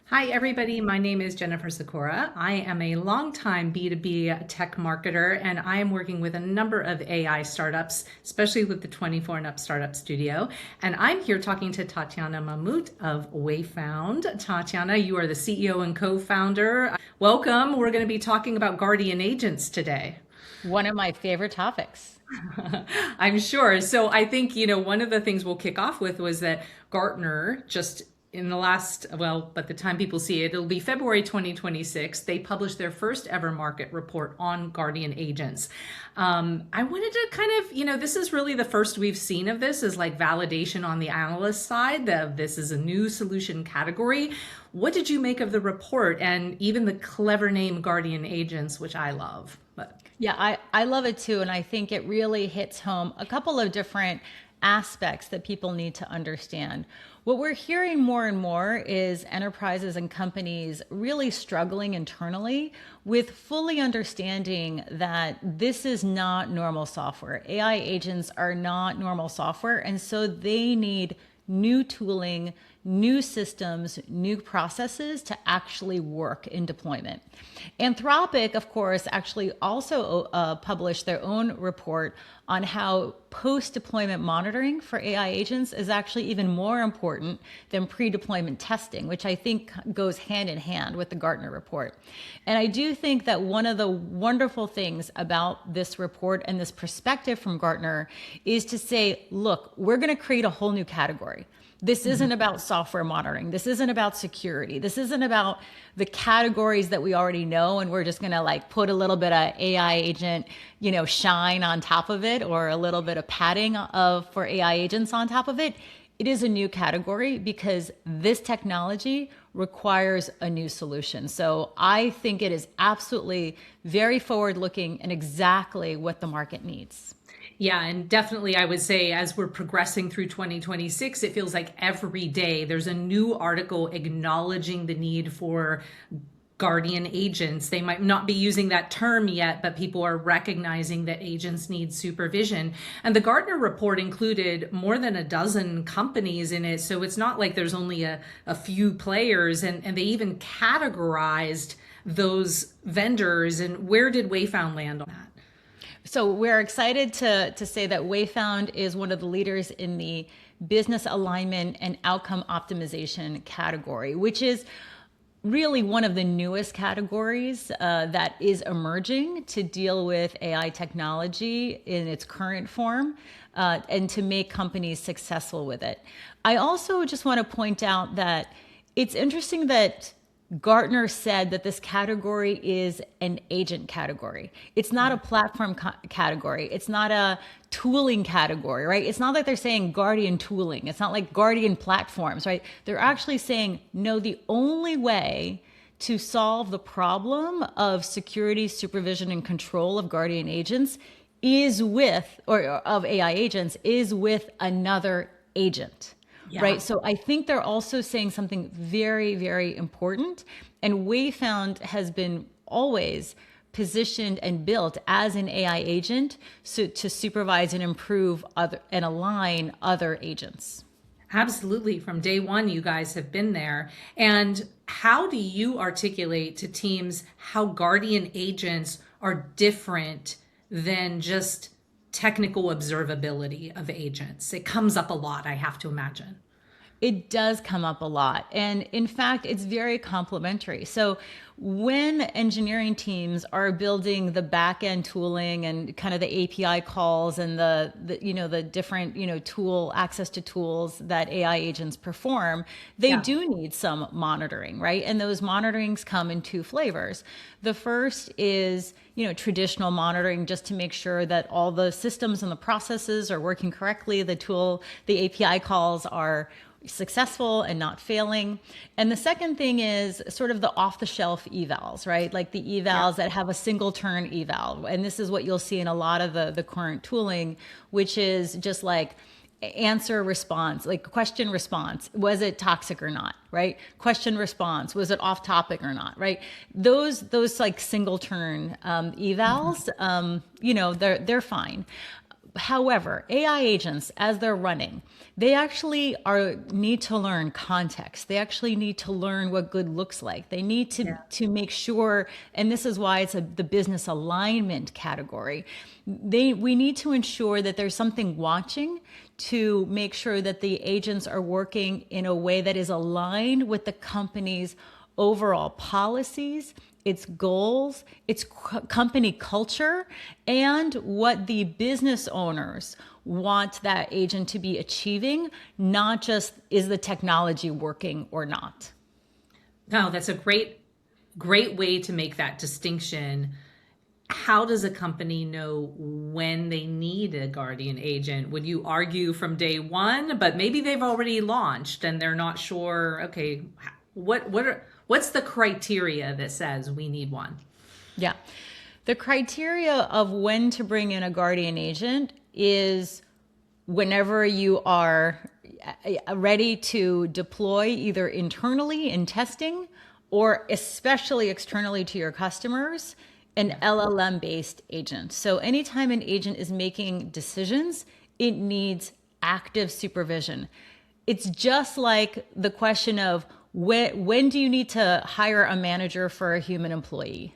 Hi, everybody. My name is Jennifer Sikora. I am a longtime B2B tech marketer, and I am working with a number of AI startups, especially with the 24 and Up Startup Studio. And I'm here talking to Tatyana Mamut of Wayfound. Tatyana, you are the CEO and co-founder. Welcome. We're going to be talking about guardian agents today. One of my favorite topics. I'm sure. So I think, one of the things we'll kick off with was that Gartner just in the last, well, by the time people see it, it'll be February 2026. They published their first ever market report on guardian agents. I wanted to kind of, this is really the first we've seen of this is like validation on the analyst side that this is a new solution category. What did you make of the report and even the clever name guardian agents, which I love? But Yeah, I love it too. And I think it really hits home a couple of different aspects that people need to understand. What we're hearing more and more is enterprises and companies really struggling internally with fully understanding that this is not normal software. AI agents are not normal software. And so they need new tooling, new systems, new processes to actually work in deployment. Anthropic, of course, actually also published their own report on how post-deployment monitoring for AI agents is actually even more important than pre-deployment testing, which I think goes hand in hand with the Gartner report. And I do think that one of the wonderful things about this report and this perspective from Gartner is to say, look, we're going to create a whole new category. This isn't about software monitoring. This isn't about security. This isn't about the categories that we already know, and we're just going to like put a little bit of AI agent, shine on top of it, or a little bit of padding for AI agents on top of it. It is a new category because this technology requires a new solution. So I think it is absolutely very forward-looking and exactly what the market needs. yeah, and definitely I would say as we're progressing through 2026, it feels like every day there's a new article acknowledging the need for guardian agents. They might not be using that term yet, but people are recognizing that agents need supervision. And the Gartner report included more than a dozen companies in it. So it's not like there's only a few players, and they even categorized those vendors. And where did Wayfound land on that? So we're excited to say that Wayfound is one of the leaders in the business alignment and outcome optimization category, which is really one of the newest categories that is emerging to deal with AI technology in its current form and to make companies successful with it. I also just want to point out that it's interesting that Gartner said that this category is an agent category. It's not a platform category. It's not a tooling category, right? It's not like they're saying guardian tooling. It's not like guardian platforms, right? They're actually saying, no, the only way to solve the problem of security, supervision, and control of guardian agents is with, or of AI agents, is with another agent. Yeah. Right. So I think they're also saying something very, very important. And Wayfound has been always positioned and built as an AI agent to supervise and improve other and align other agents. Absolutely. From day one, you guys have been there. And how do you articulate to teams how guardian agents are different than just technical observability of agents? It comes up a lot, I have to imagine. It does come up a lot. And in fact, it's very complementary. So when engineering teams are building the back end tooling and kind of the API calls and the different, tool access to tools that AI agents perform, they Yeah. do need some monitoring, right? And those monitorings come in two flavors. The first is, traditional monitoring just to make sure that all the systems and the processes are working correctly. The API calls are successful and not failing. And the second thing is sort of the off-the-shelf evals, right? Like the Yeah. evals that have a single turn eval. And this is what you'll see in a lot of the current tooling, which is just like answer response, like question response. Was it toxic or not? Right? Question response. Was it off topic or not? Right? Those like single turn evals, they're fine. However, AI agents, as they're running, they actually need to learn context. They actually need to learn what good looks like. They need to make sure, and this is why it's the business alignment category. We need to ensure that there's something watching to make sure that the agents are working in a way that is aligned with the company's overall policies, its goals, its company culture, and what the business owners want that agent to be achieving, not just is the technology working or not. No, that's a great way to make that distinction. How does a company know when they need a guardian agent? Would you argue from day one, but maybe they've already launched and they're not sure, okay, what's the criteria that says we need one? Yeah. The criteria of when to bring in a guardian agent is whenever you are ready to deploy either internally in testing or especially externally to your customers, an LLM-based agent. So anytime an agent is making decisions, it needs active supervision. It's just like the question of when do you need to hire a manager for a human employee?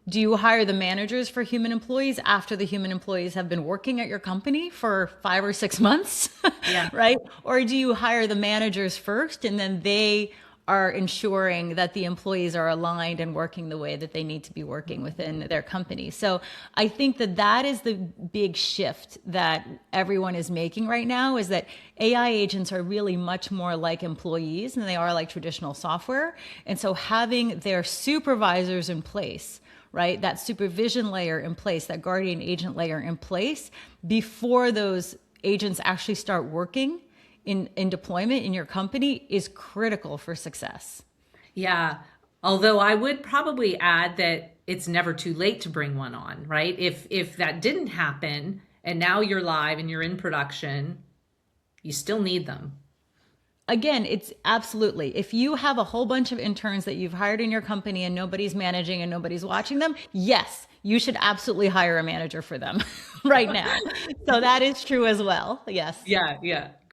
Do you hire the managers for human employees after the human employees have been working at your company for 5 or 6 months? Yeah. Right? Or do you hire the managers first and then they are ensuring that the employees are aligned and working the way that they need to be working within their company? So I think that is the big shift that everyone is making right now, is that AI agents are really much more like employees than they are like traditional software. And so having their supervisors in place, right, that supervision layer in place, that guardian agent layer in place before those agents actually start working in deployment in your company is critical for success. Yeah. Although I would probably add that it's never too late to bring one on, right? If that didn't happen and now you're live and you're in production, you still need them. Again, it's absolutely. If you have a whole bunch of interns that you've hired in your company and nobody's managing and nobody's watching them, yes, you should absolutely hire a manager for them right now. So that is true as well. Yes. Yeah, yeah.